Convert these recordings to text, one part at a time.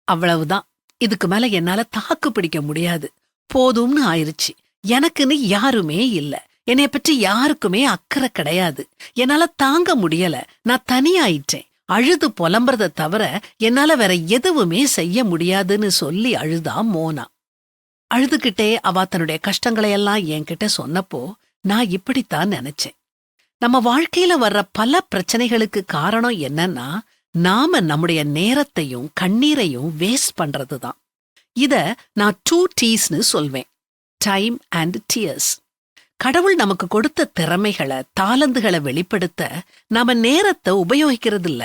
அவ்வளவுதான். இதுக்கு மேல என்னால தாக்கு பிடிக்க முடியாது. போதும்னு ஆயிருச்சு. எனக்குன்னு யாருமே இல்ல. என்னைய பற்றி யாருக்குமே அக்கறை கிடையாது. என்னால தாங்க முடியல. நான் தனியாயிட்டேன். அழுது புலம்புறத தவிர என்னால வேற எதுவுமே செய்ய முடியாதுன்னு சொல்லி அழுதா மோனா. அழுதுகிட்டே அவ தன்னுடைய கஷ்டங்களையெல்லாம் என்கிட்ட சொன்னப்போ நான் இப்படித்தான் நினைச்சேன். நம்ம வாழ்க்கையில வர்ற பல பிரச்சனைகளுக்கு காரணம் என்னன்னா, நாம நம்முடைய நேரத்தையும் கண்ணீரையும் வேஸ்ட் பண்றதுதான். இத நான் 2 T's சொல்வேன். Time and tears. கடவுள் நமக்கு கொடுத்த திறமைகளை, தாளந்துகளை வெளிப்படுத்த நாம நேரத்தை உபயோகிக்கிறது இல்ல.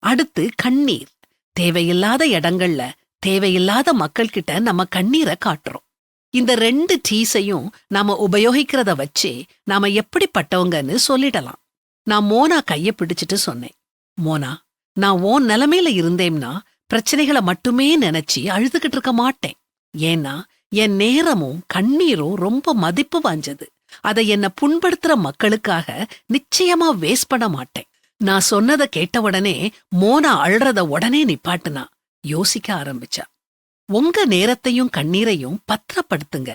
அடுத்து கண்ணீர். தேவையில்லாத இடங்கள்ல தேவையில்லாத மக்கள்கிட்ட நம்ம கண்ணீரை காட்டுறோம். இந்த 2 Tஸையும் நாம உபயோகிக்கிறத வச்சு நாம எப்படிப்பட்டவங்கன்னு சொல்லிடலாம். நான் மோனா கைய பிடிச்சிட்டு சொன்னேன், மோனா, நான் உன் நிலைமையில இருந்தேன்னா பிரச்சனைகளை மட்டுமே நினைச்சு அழுதுகிட்டு இருக்க மாட்டேன். ஏன்னா என் நேரமும் கண்ணீரும் ரொம்ப மதிப்பு வாஞ்சது. அதை என்ன புண்படுத்துற மக்களுக்காக நிச்சயமா வேஸ்ட் பண்ண மாட்டேன். நான் சொன்னதை கேட்ட உடனே மோனா அழுறத உடனே நிப்பாட்டுனா. யோசிக்க ஆரம்பிச்சா. உங்க நேரத்தையும் கண்ணீரையும் பத்திரப்படுத்துங்க.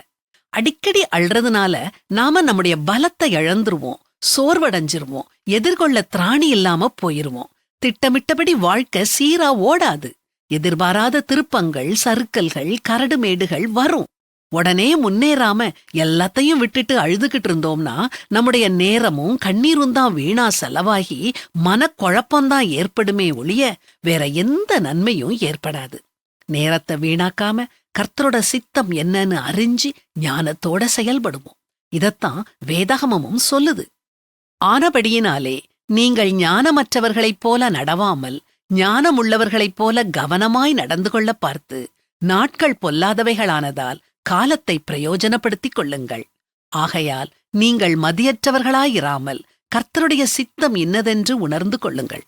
அடிக்கடி அழுறதுனால நாம நம்முடைய பலத்தை இழந்துருவோம், சோர்வடைஞ்சிருவோம், எதிர்கொள்ள திராணி இல்லாம போயிருவோம். திட்டமிட்டபடி வாழ்க்கை சீரா ஓடாது. எதிர்பாராத திருப்பங்கள், சறுக்கல்கள், கரடுமேடுகள் வரும். உடனே முன்னேறாம எல்லாத்தையும் விட்டுட்டு அழுதுகிட்டு இருந்தோம்னா நம்முடைய நேரமும் கண்ணீரும் தான் வீணா செலவாகி மனக்குழப்பம்தான் ஏற்படுமே ஒழிய வேற எந்த நன்மையும் ஏற்படாது. நேரத்தை வீணாக்காம கர்த்தரோட சித்தம் என்னன்னு அறிஞ்சு ஞானத்தோட செயல்படுவோம். இதத்தான் வேதாகமமும் சொல்லுது. ஆனபடியினாலே நீங்கள் ஞானமற்றவர்களைப் போல நடவாமல் ஞானமுள்ளவர்களைப் போல கவனமாய் நடந்து கொள்ள பார்த்து நாட்கள் பொல்லாதவைகளானதால் காலத்தை பிரயோஜனப்படுத்திக் கொள்ளுங்கள். ஆகையால் நீங்கள் மதியற்றவர்களாயிராமல் கர்த்தருடைய சித்தம் இன்னதென்று உணர்ந்து கொள்ளுங்கள்.